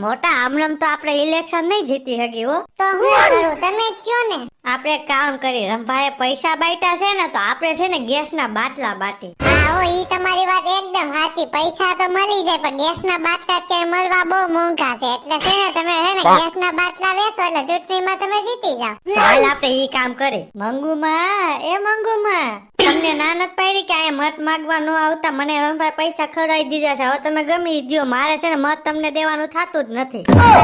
મોટા આમણમ તો આપણે ઇલેક્શન નહીં જીતી હકી હો. તો હું કરું તમે કયો ને. આપણે કામ કરી રંભાએ પૈસા બાટ્યા છે ને તો આપણે છે ને ગેસના બાટલા બાટી. હા ઓ ઈ તમારી વાત એકદમ સાચી. પૈસા તો મળી જાય પણ ગેસના બાટલા અત્યારે મળવા બહુ મોંઘા છે. એટલે છે ને તમે હે ને ગેસના બાટલા વેચો એટલે ચૂંટણીમાં તમે જીતી જાવ. ચાલ આપણે ઈ કામ કરી. મંગુમાં તમને નાનક પાડી કે આ મત માંગવા ન આવતા. મને રંભાઈ પૈસા ખવડાવી દીધા છે. હવે તમે ગમી દ્યો. મારે છે ને મત તમને દેવાનું થાતું જ નથી.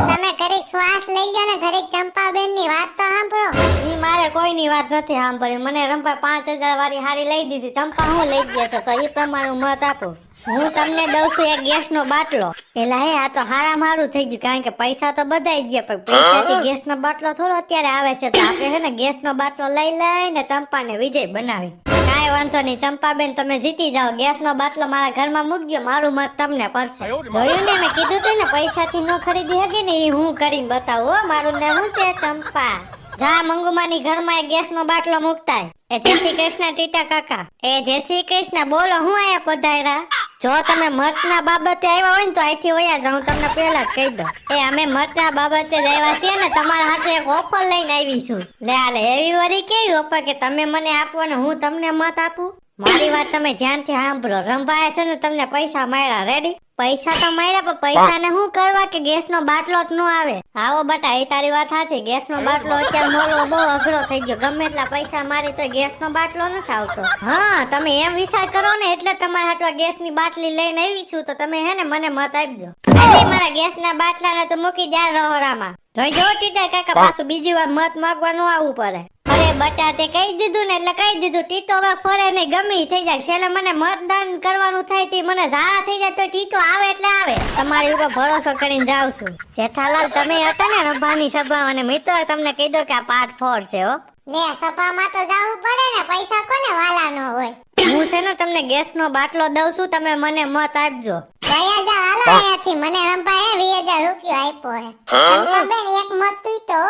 તમે ઘડીક શ્વાસ લઈ જાઓ ને ઘડીક ચંપાબેન ની વાત તો સાંભળો. ઈ મારે કોઈની વાત નથી સાંભળી. મને રંભાઈ 5000 વાળી હારી લઈ દીધી. ચંપા હું લઈ ગયા તો ઈ પ્રમાણે હું મત આપું. હું તમને દઉં છું એક ગેસનો બાટલો. એલા હે આ તો હારામ હારું થઈ ગયું કારણ કે પૈસા તો બધાઈ ગયા પણ પૈસાથી ગેસનો બાટલો થોડો અત્યારે આવે છે. તો આપણે છે ને ગેસનો બાટલો લઈ લઈને ચંપાને વિજય બનાવી. કાંઈ વાંધો નહીં ચંપાબેન તમે જીતી જાઓ. ગેસનો બાટલો મારા ઘરમાં મૂકજો. મારું મત તમને પડશે. જોયું ને મેં કીધું તું ને પૈસાથી ન ખરીદી હકી ને એ હું કરીને બતાવું. મારું નામ શું છે? ચંપા. જા મંગુમાની ઘરમાં એક ગેસનો બાટલો મુકતાય. એ જય શ્રી કૃષ્ણ ટીટા કાકા. એ જય શ્રી કૃષ્ણ. બોલો હું આયા પધાર્યા? જો તમે મતના બાબતે આવ્યા હોય ને તો અહીંથી વયા જાઉં. તમને પહેલા જ કહી દો. એ અમે મતના બાબતે જ આવ્યા છીએ ને તમારા હાથે એક ઓફર લઈને આવી છું. લે આલે એવી વળી કેવી ઓફર કે તમે મને આપો ને હું તમને મત આપું? મારી વાત તમે ધ્યાનથી સાંભળો. રંભાએ છે ને તમને પૈસા મળ્યા. રેડી? પૈસા તો મળ્યા પણ પૈસા ને શું કરવા કે ગેસનો બાટલો જ ન આવે. આવો બટા એ તારી વાત સાચી. ગેસનો બાટલો અત્યારે મળવો બહુ અઘરો થઈ ગયો. ગમે એટલા પૈસા મારી તો ગેસનો બાટલો નથી આવતો. હા તમે એમ વિચાર કરો ને એટલે તમારા હાટવા ગેસની બાટલી લઈને આવી છું. તો તમે હે ને મને મત આપજો. મારા ગેસના બાટલાને તો મૂકી દે રહોરામાં. જોઈ જો ટીટા કાકા પાછું બીજી વાર મત માંગવા ન આવવું પડે. અરે બટા તે કહી દીધું ને એટલે કહી દીધું. ટીટો હવે ફરે નહીં ગમી થઈ જાય. છેલ્લે મને મતદાન કરવાનું થાય તે મને ઝાડા થઈ જાય તો ટીટો આવે એટલે આવે. તમારી ઉપર ભરોસો કરીને જાઉં છું. જેઠાલાલ તમે હતા ને રંભાની સભા અને મિત્રો તમને કહી દો કે આ પાર્ટ 4 છે હો. લે સભામાં તો જાવું પડે ને. પૈસા કોને વાલા ન હોય. હું છે ને તમને ગેસનો બાટલો દઉં છું. તમે મને મત આપજો. વયા જા હાલો અહીંયાથી. મને રંભાએ 20000 રૂપિયા આપ્યો હે. ચંપાબેન એક મત પીટો.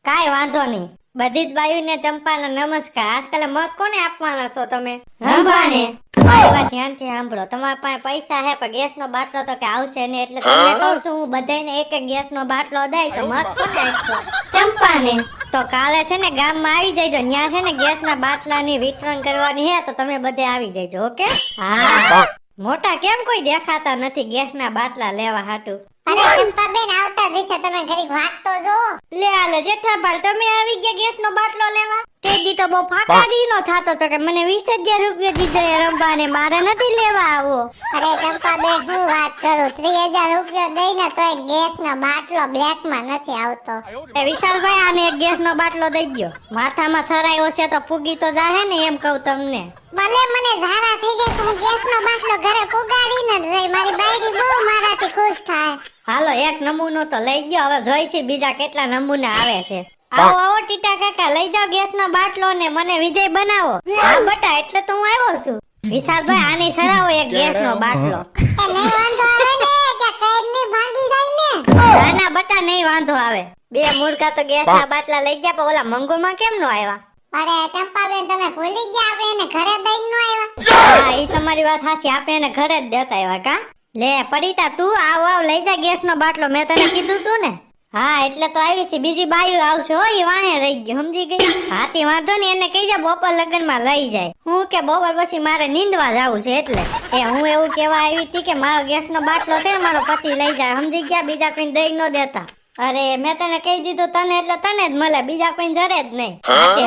કાઈ વાંધો નહીં. બધી જ બાયુને ચંપાના નમસ્કાર. આજકાલ મત કોને આપવાના છો તમે? રંભાને. મારી વાત ધ્યાનથી સાંભળો. તમારા પાસે પૈસા હે પણ ગેસનો બાટલો તો કે આવશે ને એટલે તમને કહું છું હું બધાને એક એક ગેસનો બાટલો દઈ તો મત કોને આપશો? ચંપાને. તો કાલે છે ને ગામમાં આવી જજો. ન્યા છે ને ગેસના બાટલાની વિતરણ કરવાની હે તો તમે બધે આવી જજો. ઓકે? હા. મોટા કેમ કોઈ દેખાતા નથી ગેસના બાટલા લેવા હાટુ? અરે ચંપાબેન આવતા દિવસે તમે ઘડીક વાત તો જો. લે આલે જેઠાભાઈ તમે આવી ગયા ગેસનો બાટલો લેવા? તે દી તો બહુ ફાકાડી નો થાતો તો કે મને 20000 રૂપિયા દીધો એ રંભાને. મારે નથી લેવા આવો. અરે ચંપાબેન હું વાત કરું. 3000 રૂપિયા દઈને તો એક ગેસનો બાટલો બ્લેકમાં નથી આવતો. એ વિશાલભાઈ આને એક ગેસનો બાટલો દઈ ગયો. માથામાં સરાયો છે તો પૂગી તો જાહે ને એમ કહું તમને. ભલે મને ઝાડા થઈ જાય તો હું ગેસનો બાટલો ઘરે પુગાડીને જ રહી. મારી બાયડી બહુ મારાથી ખુશ થાય. હાલો એક નમૂનો તો લઈ ગયો. હવે જોઈ છે બીજા કેટલા નમૂના આવે છે. આવો આવો ટીટા કાકા લઈ જાઓ ગેસનો બાટલો ને મને વિજય બનાવો. હા બટા એટલે તો હું આવ્યો છું. વિશાલભાઈ આની સરાવો એક ગેસનો બાટલો. એ નહીં વાંધો આવે ને કે કઈની ભાંગી જાય ને. ના ના બટા નહીં વાંધો આવે. બે મુર્ગા તો ગેસના બાટલા લઈ ગયા પણ ઓલા મંગુમાં કેમ નો આવ્યા? અરે ચંપાબેન તમે ભૂલી ગયા આપણે એને ઘરે દઈને નો આવ્યા. હા ઈ તમારી વાત સાચી. આપણે એને ઘરે જ દેતા આવ્યા કા? લે પડીતા તું આવ આવ લઈ જા ગેસનો બાટલો. મેં તને કીધું તું ને. હા એટલે તો આવી છે. બીજી બાયું આવશે હો. ઈ વાહે રહી ગયો સમજી ગઈ. હાથી વાંધો ને એને કહી જા બપોર લગનમાં લઈ જાય. હું કે બપોર પછી મારે નીંદવા જાવું છે એટલે. એ હું એવું કેવા આવી હતી કે મારો ગેસનો બાટલો છે મારો પતિ લઈ જાય. સમજી ગયા? બીજા કોઈ દઈ ન દેતા. અરે મેં તને કહી દીધું તને એટલે તને જ મળે. બીજા કોઈ જરે જ નહીં.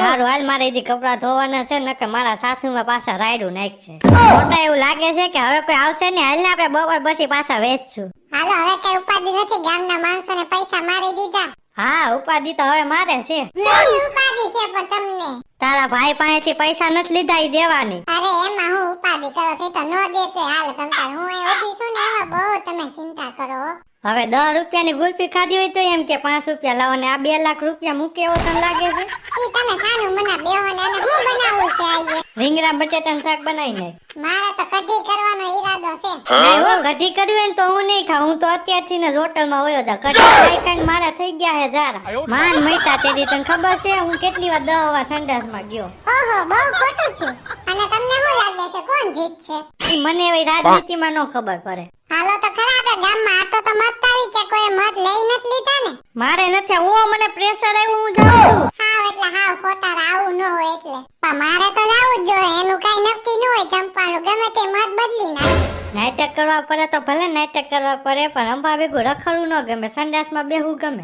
હારું હાલ મારે હજી કપડા ધોવાના છે ને કે મારા સાસુમાં પાછા રાયડું નાખશે. મોટા એવું લાગે છે કે હવે કોઈ આવશે ને. હાલ ને આપણે બપોર પછી પાછા વેચશું. હાલો હવે કઈ ઉપાધિ નથી. ગામના માણસોને પૈસા મારી દીધા. હા ઉપાધિ તો હવે મારે છે. કેની ઉપાધિ છે પણ તમને? તારા ભાઈ પાસેથી પૈસા નથી લીધા ઈ દેવાની. અરે એમાં હું ઉપાધિ કરો છો તો નો દેતે. હાલ તમતાર હું એ ઊભી છું ને એમાં બહુ તમે ચિંતા કરો. હવે 10 રૂપિયાની ગુલ્ફી ખાધી હોય તો એમ કે 5 રૂપિયા લાવો ને આ 2 લાખ રૂપિયા મૂકે એવો તને લાગે છે? ઈ તમે સાનું મના બેહો ને અને હું બનાવું છે આજે? રીંગણા બટેટાનું શાક બનાવી નાખ. મારે તો કઢી કરવાનો ઈરાદો છે. નહીં હો કઢી કરવી હોય ને તો હું નહીં ખાઉં. હું તો અત્યારથી ને હોટલમાં વયો જા. કઢી ખાઈ ખાઈને મારા થઈ ગયા હે જારા. માન મૈતા તેડી તને ખબર છે હું કેટલી વાર 10 વાર સંડાસમાં ગયો. ઓહો બહુ ખોટું છું. અને તમને શું લાગે છે કોણ જીતશે? ઈ મને એવી રાજનીતિમાં નો ખબર પડે. હાલો તો ખરા આપણે ગામમાં આટો તો મત આવી હોય કે કોઈ મત લઈ નથી લીધા ને? મારે નથી મને પ્રેશર આવ્યું હું જાઉં છું. હાવ એટલે હાવ ખોટા આવું ન હોય એટલે. પણ મારે તો જાવું જ જોઈએ, એનું કઈ નક્કી ન હોય. ચંપાનું ગમે તે મત બદલી નાખે. નાટક કરવા પડે તો ભલે નાટક કરવા પડે, પણ અંબા ભેગું રખડવું ન ગમે, સંડાસમાં બેહવું ગમે.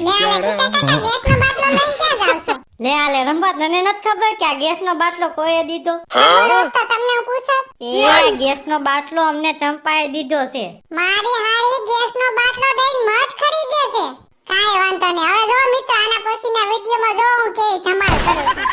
લે આને કીધા કાકા ગેસનો બાટલો લઈને ક્યાં જાવ છો? લે આલે રંભા, તને નથી ખબર કે આ ગેસનો બાટલો કોઈએ દીધો? બોલો તો તમને હું પૂછું. એ ગેસનો બાટલો અમને ચંપાએ દીધો છે. મારી હારી ગેસનો બાટલો દઈને મત ખરીદે છે. કાઈ વાંધો નહીં. હવે જો મિત્રો આના પછીના વિડિયોમાં જો હું કેવી ધમાલ કરું છું.